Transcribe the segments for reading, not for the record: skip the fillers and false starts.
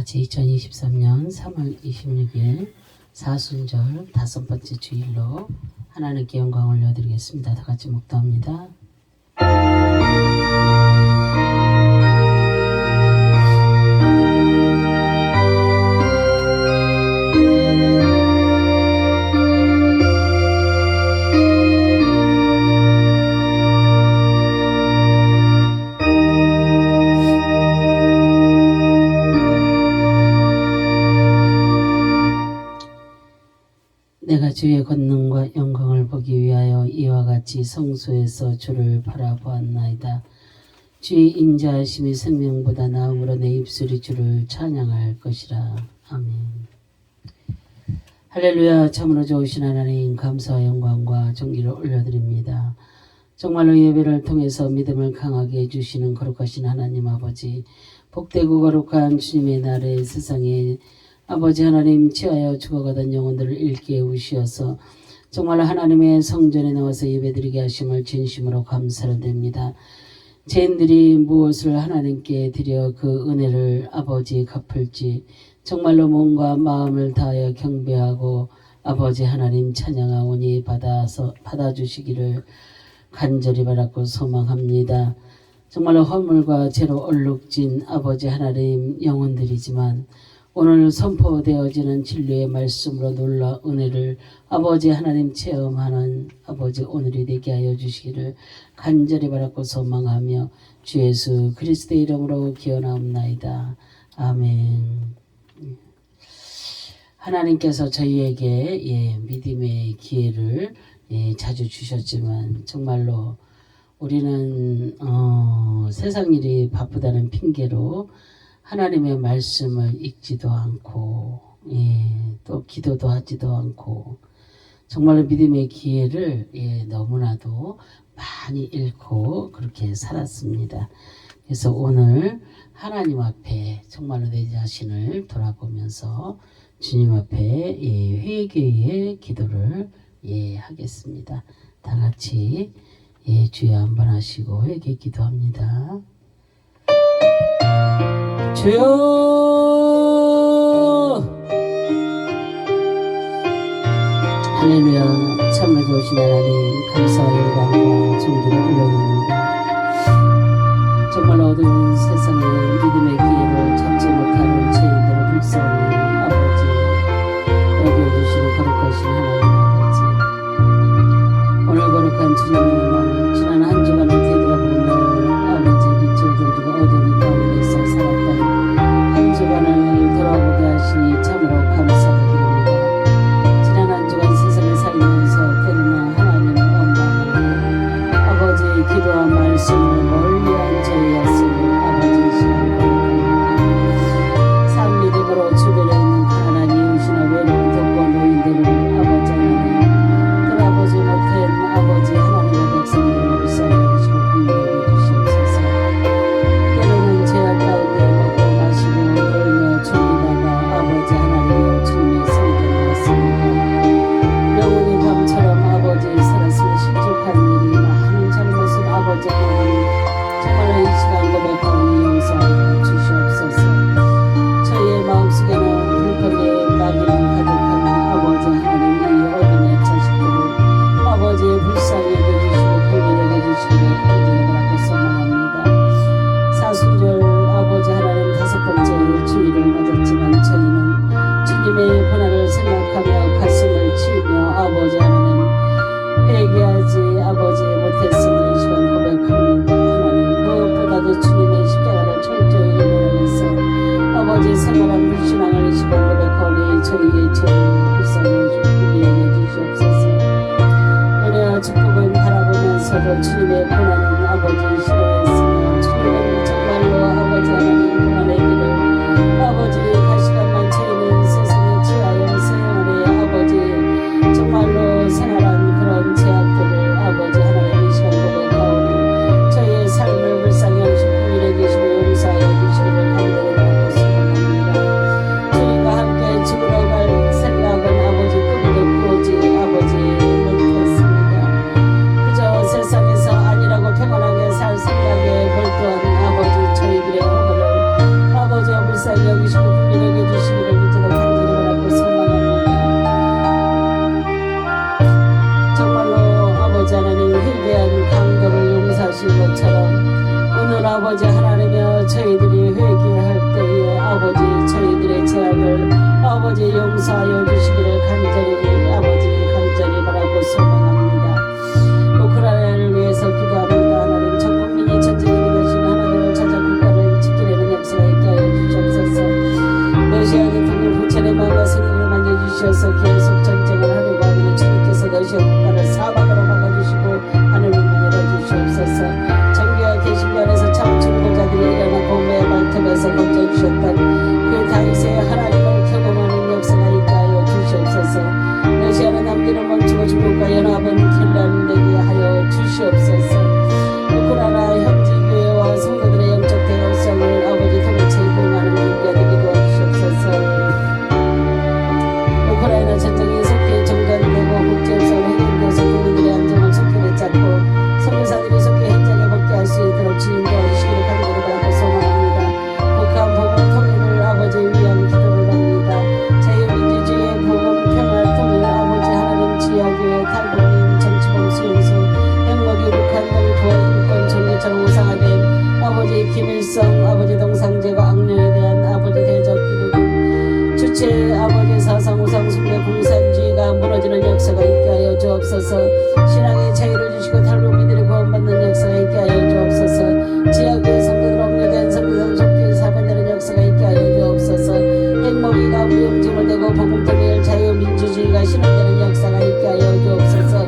같이 2023년 3월 26일 사순절 5번째 주일로 하나님께 영광 올려드리겠습니다. 다 같이 묵도합니다. 내가 주의 권능과 영광을 보기 위하여 이와 같이 성소에서 주를 바라보았나이다. 주의 인자하심이 생명보다 나음으로 내 입술이 주를 찬양할 것이라. 아멘. 할렐루야. 참으로 좋으신 하나님, 감사와 영광과 존귀를 올려드립니다. 정말로 예배를 통해서 믿음을 강하게 해주시는 거룩하신 하나님 아버지, 복되고 거룩한 주님의 날에 세상에 아버지 하나님, 취하여 죽어가던 영혼들을 일깨우시어서 정말 하나님의 성전에 나와서 예배드리게 하심을 진심으로 감사를 드립니다. 죄인들이 무엇을 하나님께 드려 그 은혜를 아버지 갚을지 정말로 몸과 마음을 다하여 경배하고 아버지 하나님 찬양하오니 받아주시기를 간절히 바라고 소망합니다. 정말로 허물과 죄로 얼룩진 아버지 하나님 영혼들이지만 오늘 선포되어지는 진리의 말씀으로 놀라 은혜를 아버지 하나님 체험하는 아버지 오늘이 되게 하여 주시기를 간절히 바라고 소망하며 주 예수 그리스도의 이름으로 기원하옵나이다. 아멘. 하나님께서 저희에게 믿음의 기회를 자주 주셨지만 정말로 우리는 세상 일이 바쁘다는 핑계로 하나님의 말씀을 읽지도 않고 또 기도도 하지도 않고 정말로 믿음의 기회를 너무나도 많이 잃고 그렇게 살았습니다. 그래서 오늘 하나님 앞에 정말로 내 자신을 돌아보면서 주님 앞에 회개의 기도를 하겠습니다. 다 같이 주여 한번 하시고 회개 기도합니다. 주여, 할렐루야. 참으로 좋으신 하나님, 감사와 영광과 존귀를 올려드립니다. 정말 어두운 세상에 믿음의 기회를 잡지 못하는 죄인들을 불쌍히 아버지 여겨주시는 거룩하신 하나님 아버지, 오늘 거룩한 주님의 날 지난 한 주간을 되돌아보며 아버지 빛을 던지고 어두운 가운데서 살았던 한 주간을 돌아보게 하시니 참으로 감사드립니다. 지난 한 주간 세상에 살면서 때로는 하나님의 원망을 아버지의 기도와 말씀을 멀리한 저희였으니 아버지 시간 고백합니다. 산 믿음으로 주변에 있는 가난한 이웃이나 외로운 독거 노인들을 아버지 하나님 돌아보지 못한 아버지 하나님의 백성들을 불쌍히 여기시고 긍휼히 여기시옵소서. 때로는 죄악 가운데 먹고 마시고 놀며 즐기다가 아버지 하나님의 주님의 성전에 왔습니다. 영혼이 밤처럼 아버지 살았으면 실족한 일이 많은 잘못을 아버지 하나님 정말로 이 시간 고백하오니 용서하여 주시옵소서. 저희의 마음속에는 불평의 낙인을 가득한 아버지 하나님 이 어둠의 자식들을 아버지의 불쌍히 여겨주시고 긍휼히 여겨주시기를 간절히 바라고 소망합니다. 사순절 아버지 하나님 5번째 주일을 맞았지만 저희는 주님의 고난을 생각하며 가슴을 치며 아버지 하나님 회개하지 아버지 못했음을 이 시간 고백합니다. 하나님 무엇보다도 주님의 십자가를 철저히 의존하면서 아버지 생활한 불신앙을 이 시간 고백하오니 저희의 죄를 불쌍히 여겨주시옵소서. 은혜와 축복을 바라보면서도 주님의 고난은 아버지 싫어했으며 주님은 정말로 아버지 하나님 고난의 길을 아버지 가시간만 저희는 세상에 취하여 생활에 아버지 정말로 생활한 그런 제약들을 아버지 하나님 이 시간 고백하오니 저희의 삶을 불쌍히 여기시고 긍휼히 여기시고 용서하여 주시기를 간절히 바라고 소망합니다. 주님과 함께 죽으러 갈 생각은 아버지 꿈도 꾸지 아버지 못했습니다. 그저 세상에서 아니라고 평안하게 살 생각에 몰두한 아버지 저희들의 허물을 여기시고 국민에게 주시기를 믿음으로 간절히 바라고 소망합니다. 정말로 아버지 하나님 회개한 강도를 용서하신 것처럼 오늘 아버지 하나님여 저희들이 회개할 때에 아버지 저희들의 죄악을 아버지 용서하여 주시기를 간절히 바라고 소망합니다. 우크라이나를 위해서 기도합니다. 하나님 전 국민이 전쟁에 들어가신 하나님을 찾아 국가를 지키려는 역사가 있게 하여 주시옵소서. 러시아 대통령 부천의 마음과 생각을 만져주셔서 계속 전쟁을 하려고 하면 주님께서 러시아 국가를 사방으로 막아주시고 하늘을 열어주시옵소서. 정교와 개신교 안에서 참 중보자들이 일어나 공매의 발톱에서 건져주셨던 그 다윗의 하나님을 경험하는 역사가 있게 하여 주시옵소서. 러시아는 남기를 멈추고 중국과 연합은 결란되게 하여 주시옵소서. 우크라이나 현지교회와 성도들의 영적 대각성을 아버지 통일체에 부응하는 준비가 되게 도와주시옵소서. 우크라이나 전쟁이 속히 종전되고 국제협상을 해결되어서 국민들의 안정을 속히 되찾고 선교사들이 속히 현장에 복귀할 수 있도록 지인 도와주시기를 간절히 바라고 소망합니다. 북한 복음 통일을 아버지 위한 기도를 합니다. 자유민주주의의 복음 평화 통일 아버지 하나님 지하교회 탈북민 정치범 수용소 행복이 북한 등 부활인권 종교처럼 우상화된 아버지 김일성 아버지 동상제가 악령에 대한 아버지 대적 기도군 주체 아버지 사상 우상 숭배 공산주의가 무너지는 역사가 있게 하여 주옵소서. 신앙의 자유를 주시고 탈북민들이 구원받는 역사가 있게 하여 주옵소서. 지역의 성도들 억류된 성도들 속히 사변되는 역사가 있게 하여 주옵소서. 행복이가 무용지물 되고 복음 통일 자유민주주의가 실현되는 역사가 있게 하여 주옵소서.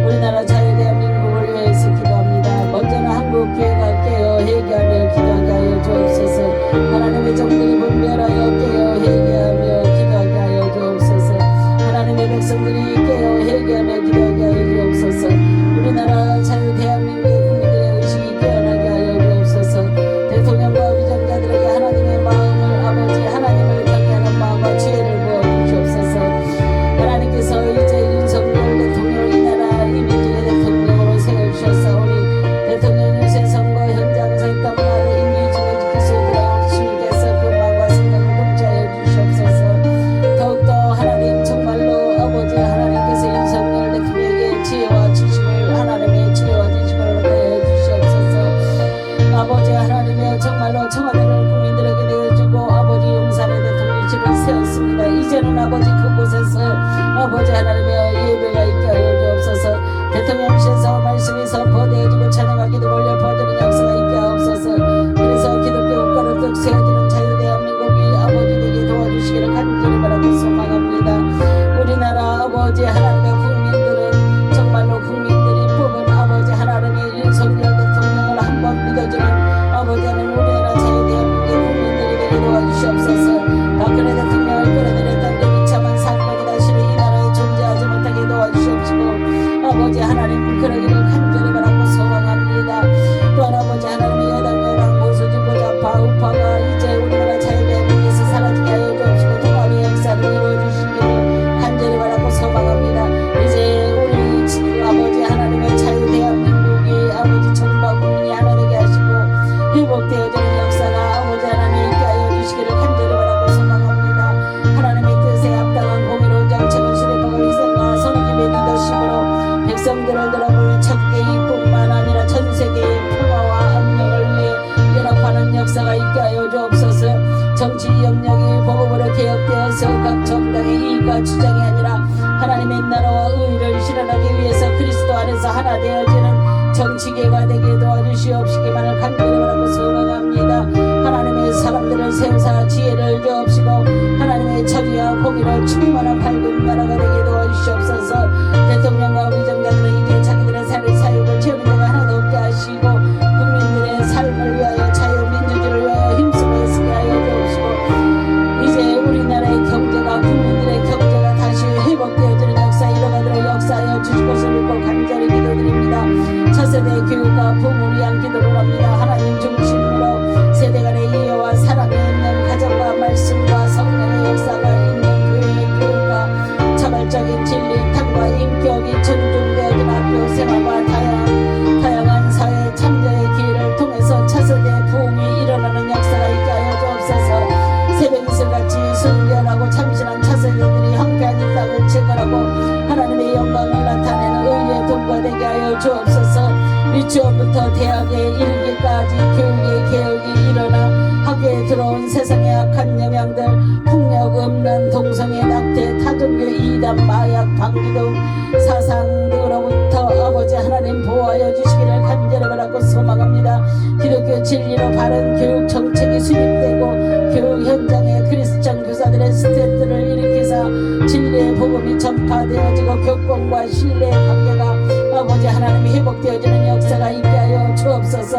우리나라 자유 대한민국을 위해서 기도합니다. 먼저는 한국교회가 깨어 회개하며 기도하게 하여 주옵소서. 하나님의 종들이 분별하여 깨어 회개하며 기도하게 하여 주옵소서. 하나님의 백성들이 깨어 회개하며 기도하게 하여 주옵소서. 우리나라 자유 대한민국의 국민들의 의식이 깨어나게 하여 주옵소서. 대통령과 위정자들에게 하나님의 마음을 아버지 하나님을 경외하는 마음과 지혜를 부어 주시옵소서. 하나님께서 이제 윤석열 대통령을 이 나라 이민족의 대통령으로 세워주셨사오니 대통령 유세선거 현장에서 있던 말을 인민주의를 지킬 수 있도록 주님께서 그 마음과 생각을 통치하여 주시옵소서. 더욱더 하나님 정말로 아버지 하나님께서 윤석열 대통령에게 지혜와 지식을 하나님의 지혜와 지식을 허락하여 주시옵소서. 아버지 하나님의 정말로 청와대를 국민들에게 내어주고 아버지 용산의 대통령실을 세웠습니다. 이제는 아버지 그곳에서 아버지 하나님의 예배가 있게 하여 주옵소서. 대통령실에서 말씀이 선포되어지고 찬양과 기도 올려 퍼지는 역사가 있게 하옵소서. 그래서 기독교 국가로 뚝 세워지는 자유 대한민국이 아버지 되게 도와주시기를 간절히 바라고 소망합니다. 우리나라 아버지 하나님의 국민들은 정말로 국민들이 뽑은 아버지 하나님의 윤석열 대통령을 한번 믿어주는 아버지 하나님 우리나라 자유 대한민국의 국민들이 되게 도와주시옵소서. 박근혜 대통령을 끌어내렸던 그 비참한 사건이 다시는 이 나라에 존재하지 못하게 도와주시옵시고 아버지 하나님 그러기를 간절히 바라고 소망합니다. 또한 아버지 하나님의 여당 보수 진보좌파 우파가 이제 우리나라 자유 대한민국에서 사라지게 하여 주옵시고 통합의 역사를 이루어주시기를 간절히 바라고 소망합니다. 이제 우리 아버지 하나님의 자유 대한민국이 아버지 정과 국민이 하나 되게 하시고 회복되어지는 역사가 아버지 하나님 있게 하여 주시기를 간절히 바라고 소망합니다. 하나님의 뜻에 합당한 공의로운 정책을 수립하고 희생과 선기의 리더십으로 백성들을 들어볼 천국의 이뿐만 아니라 전 세계의 평화와 안녕을 위해 연합하는 역사가 있게 하여 주옵소서. 정치 영역이 복음으로 개혁되어서 각 정당의 이익과 주장이 아니라 하나님의 나라와 의를 실현하기 위해서 그리스도 안에서 하나 되어지는 정치계가 되게 도와주시옵시기만을 간절히 바라고 소망합니다. 하나님의 사람들을 세우사 지혜를 주옵시고 하나님의 자비와 공의로 충만한 밝은 나라가 되게 도와주시옵소서. 대통령과 위정자들은 이제 자기들의 삶의 사역을 채우는 자가 하나도 없게 하시고 국민들의 삶을 위하여 자유민주주의를 위하여 힘쓰고 애쓰게 하여 주옵시고 이제 우리나라의 경제가 국민들의 경제가 다시 회복되어지는 역사 일어나도록 역사하여 주실 것을 믿고 간절히 기도드립니다. 차세대 교육과 부모를 위한 기도를 합니다. 하나님 중심으로 세대 간의 이해와 사랑이 있는 가정과 말씀과 성령의 역사가 있는 교회의 교육과 주옵소서. 유치원부터 대학에 이르기까지 교육의 개혁이 일어나 학교에 들어온 세상의 악한 영향들, 폭력, 음란, 동성애, 낙태, 타종교, 이단, 마약, 방기 등 사상으로부터 아버지 하나님 보호하여 주시기를 간절히 바라고 소망합니다. 기독교 진리로 바른 교육 정책이 수립되고 교육 현장에 크리스천 교사들의 스태프들을 일으키사 진리의 복음이 전파되어지고 교권과 신뢰의 관계가 아버지 하나님이 회복되어지는 역사가 있게 하여 주옵소서.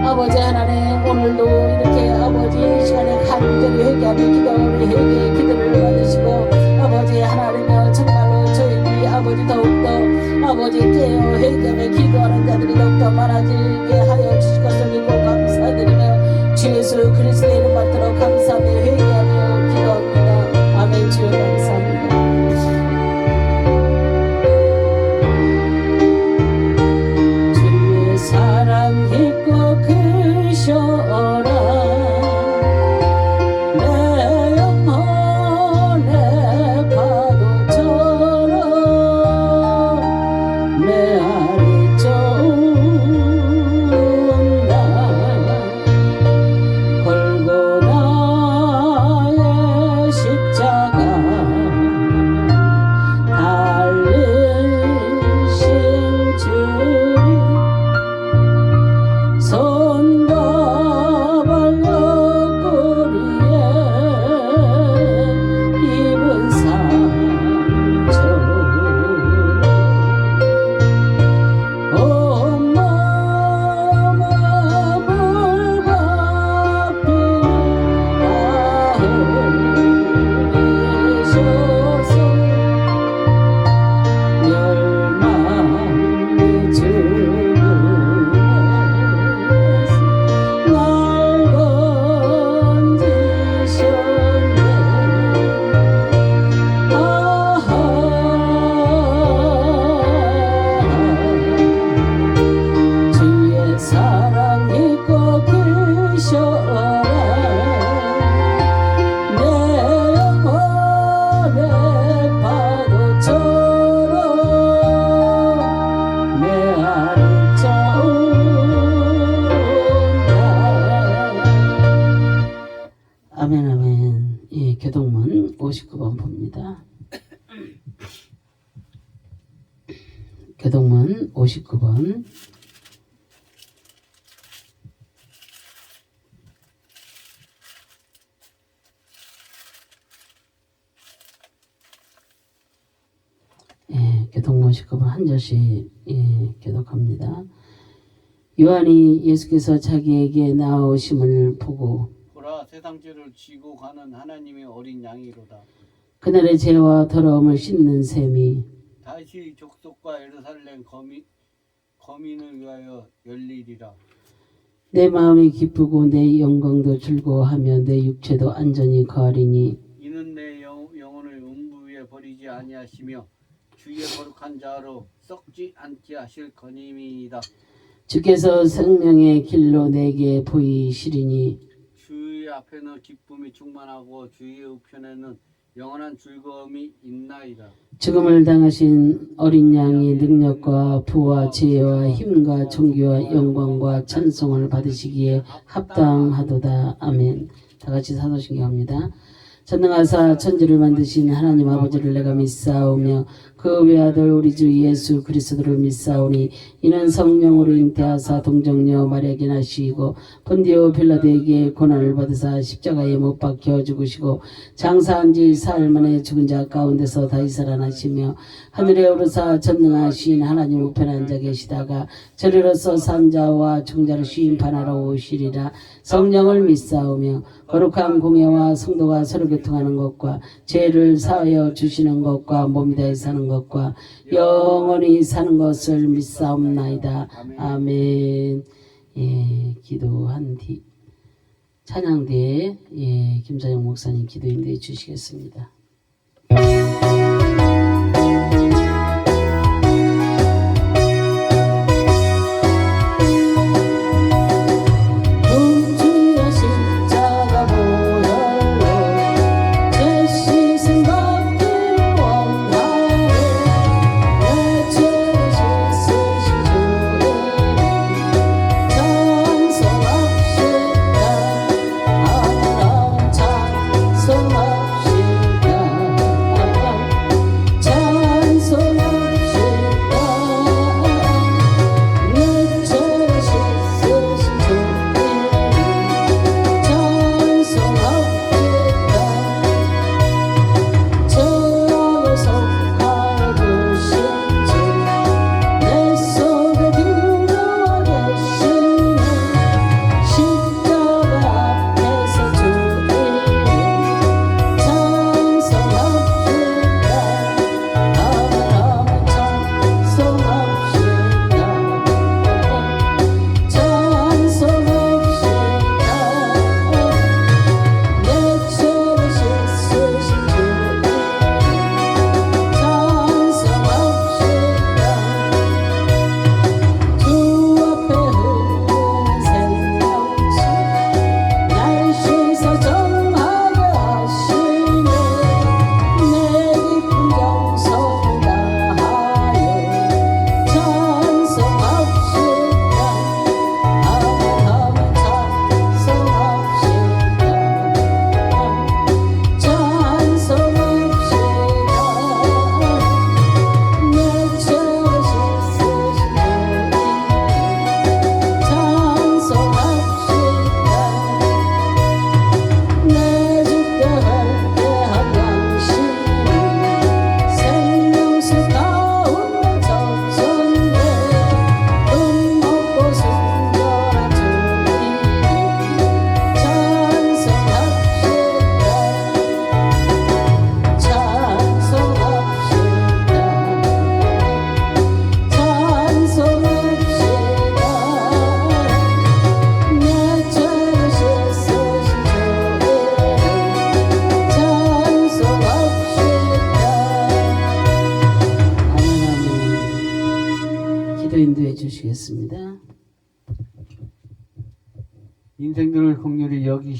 아버지 하나님, 오늘도 이렇게 아버지 이 시간에 간절히 회개하며 회개의 기도를 받으시고 아버지 하나님여 정말로 저희들이 아버지 더욱더 아버지 깨어 회개하며 기도하는 자들이 더욱더 많아지게 하여 주실 것을 믿고 감사드리며 주 예수 그리스도의 이름 받들어 감사하며 회개하며 기도합니다. 아멘. 주여 감사합니다. 주의 사랑 깊고 크셔라. 내 영혼의 파도처럼 내 아래쪽 골고다의 십자가 달리신 주님 손과 발 옆구리에 입은 상처 온 마음에 물같이 다 흘리셔서 멸망이 죽음에서 날 건지셨네. 주의 사랑 깊고 크셔라. 내 영혼의 파도처럼 내 아래쪽 온다. 아멘 아멘. 예, 교동문 59번 봅니다. 교동문 59번. 예, 교동문 59번 한 절씩 교독합니다. 요한이 예수께서 자기에게 나오심을 보고 보라, 세상 죄를 지고 가는 하나님의 어린 양이로다. 그날의 죄와 더러움을 씻는 셈이 다시 족속과 예루살렘 거민을 위하여 열리리라. 내 마음이 기쁘고 내 영광도 즐거워하며 내 육체도 안전히 거하리니 이는 내 영혼을 음부 위에 버리지 아니하시며 주의 거룩한 자로 썩지 않게 하실 거님이다. 주께서 생명의 길로 내게 보이시리니 주의 앞에는 기쁨이 충만하고 주의 우편에는 영원한 즐거움이 있나이다. 죽음을 당하신 어린 양이 능력과 부와 지혜와 힘과 존귀와 영광과 찬송을 받으시기에 합당하도다. 아멘. 다 같이 사도신경합니다. 전능하사 천지를 만드신 하나님 아버지를 내가 믿사오며 그 외아들 우리 주 예수 그리스도를 믿사오니 이는 성령으로 잉태하사 동정녀 마리아에게 나시고 본디오 빌라도에게 고난을 받으사 십자가에 못 박혀 죽으시고 장사한 지 사흘 만에 죽은 자 가운데서 다시 살아나시며 하늘에 오르사 전능하신 하나님 우편에 앉아 계시다가 저리로서 산자와 중자를 심판하러 오시리라. 성령을 믿사오며 거룩한 공예와 성도가 서로 교통하는 것과 죄를 사하여 주시는 것과 몸이 다해 사는 것과 영원히 사는 것을 믿사옵나이다. 아멘. 예, 기도한 뒤 찬양 뒤에 김자영 목사님 기도 인도해 주시겠습니다.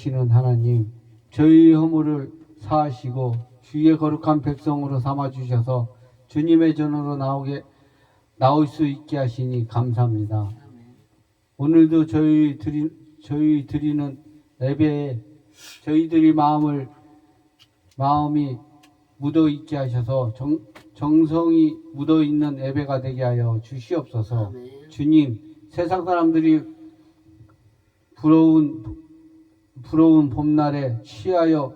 되시는 하나님, 저희 허물을 사하시고 주의 거룩한 백성으로 삼아 주셔서 주님의 전으로 나올 수 있게 하시니 감사합니다. 오늘도 저희 드리는 예배에 저희들이 마음이 묻어 있게 하셔서 정성이 묻어 있는 예배가 되게 하여 주시옵소서. 아멘. 주님, 세상 사람들이 부러운 봄날에 취하여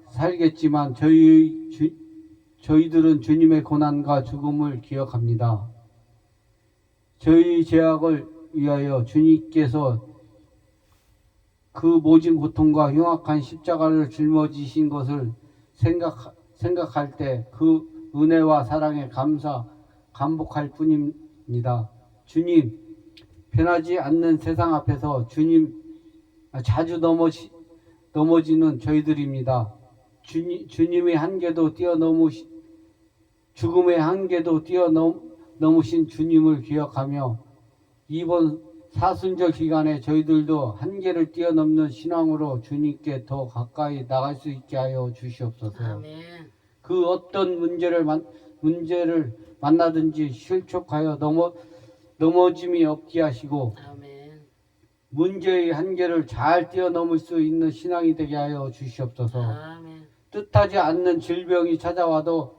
살겠지만 저희들은 주님의 고난과 죽음을 기억합니다. 저희 죄악을 위하여 주님께서 그 모진 고통과 흉악한 십자가를 짊어지신 것을 생각할 때 그 은혜와 사랑에 감복할 뿐입니다. 주님, 변하지 않는 세상 앞에서 자주 넘어지는 저희들입니다. 주님의 한계도 죽음의 한계도 뛰어넘으신 주님을 기억하며 이번 사순절 기간에 저희들도 한계를 뛰어넘는 신앙으로 주님께 더 가까이 나갈 수 있게 하여 주시옵소서. 아멘. 그 어떤 문제를 만나든지 실족하여 넘어짐이 없게 하시고 아멘. 문제의 한계를 잘 뛰어넘을 수 있는 신앙이 되게 하여 주시옵소서. 아멘. 뜻하지 않는 질병이 찾아와도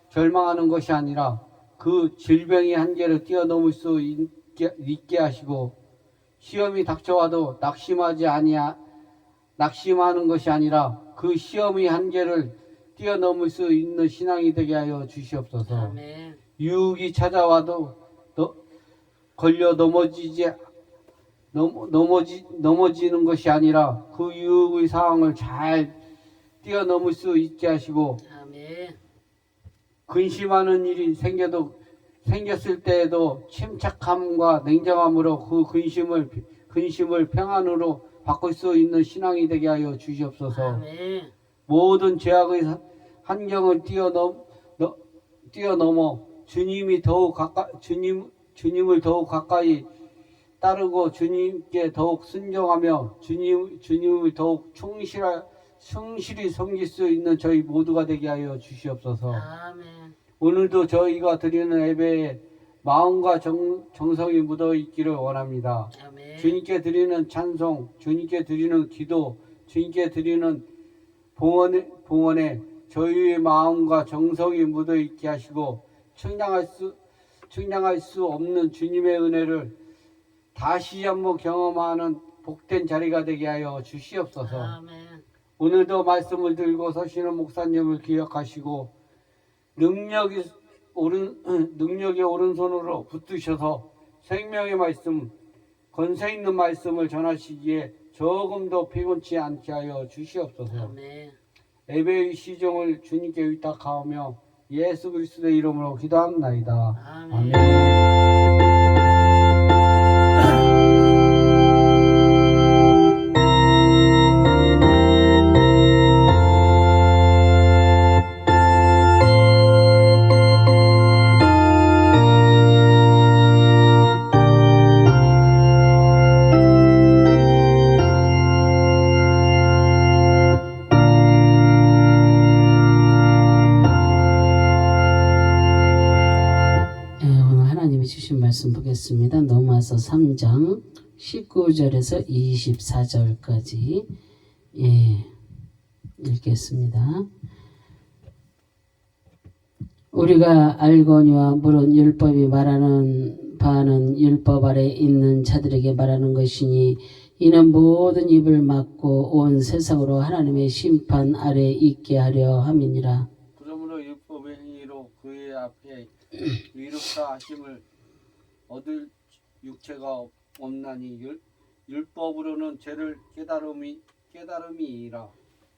절망하는 것이 아니라 그 질병의 한계를 뛰어넘을 수 있게 하시고 시험이 닥쳐와도 낙심하는 것이 아니라 그 시험의 한계를 뛰어넘을 수 있는 신앙이 되게 하여 주시옵소서. 아멘. 유혹이 찾아와도 걸려 넘어지는 것이 아니라 그 유혹의 상황을 잘 뛰어넘을 수 있게 하시고 아멘. 근심하는 일이 생겼을 때에도 침착함과 냉정함으로 그 근심을 평안으로 바꿀 수 있는 신앙이 되게 하여 주시옵소서. 아멘. 모든 죄악의 환경을 뛰어넘어 주님을 더욱 가까이 따르고 주님께 더욱 순종하며 주님을 더욱 충실히 섬길 수 있는 저희 모두가 되게 하여 주시옵소서. 아멘. 오늘도 저희가 드리는 예배에 마음과 정성이 묻어 있기를 원합니다. 아멘. 주님께 드리는 찬송, 주님께 드리는 기도, 주님께 드리는 봉헌에 저희의 마음과 정성이 묻어 있게 하시고 측량할 수 없는 주님의 은혜를 다시 한번 경험하는 복된 자리가 되게 하여 주시옵소서. 아멘. 오늘도 말씀을 들고 서시는 목사님을 기억하시고 능력의 오른손으로 붙드셔서 생명의 말씀, 권세 있는 말씀을 전하시기에 조금도 피곤치 않게 하여 주시옵소서. 아멘. 예배의 시종을 주님께 의탁하오며 예수 그리스도의 이름으로 기도합나이다. 아멘. 오늘 하나님이 주신 말씀 보겠습니다. 로마서 3장 19절에서 24절까지 읽겠습니다. 우리가 알거니와 물은 율법이 말하는 바는 율법 아래 있는 자들에게 말하는 것이니 이는 모든 입을 막고 온 세상으로 하나님의 심판 아래 있게 하려 함이니라. 그러므로 율법의 행위로 그의 앞에 의롭다 하심을 얻을 육체가 없나니 율법으로는 죄를 깨달음이니라.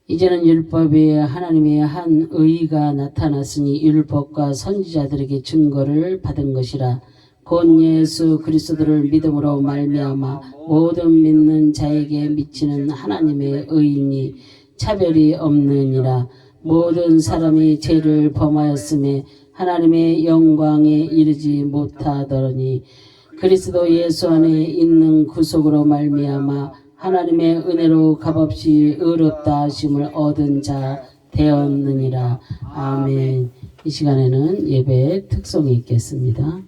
이제는 율법에 하나님의 한 의가 나타났으니 율법과 선지자들에게 증거를 받은 것이라. 곧 예수 그리스도를 믿음으로 말미암아 모든 믿는 자에게 미치는 하나님의 의인이 차별이 없느니라. 모든 사람이 죄를 범하였음에 하나님의 영광에 이르지 못하더니 그리스도 예수 안에 있는 구속으로 말미암아 하나님의 은혜로 값없이 의롭다 하심을 얻은 자 되었느니라. 아멘. 이 시간에는 예배 특송이 있겠습니다.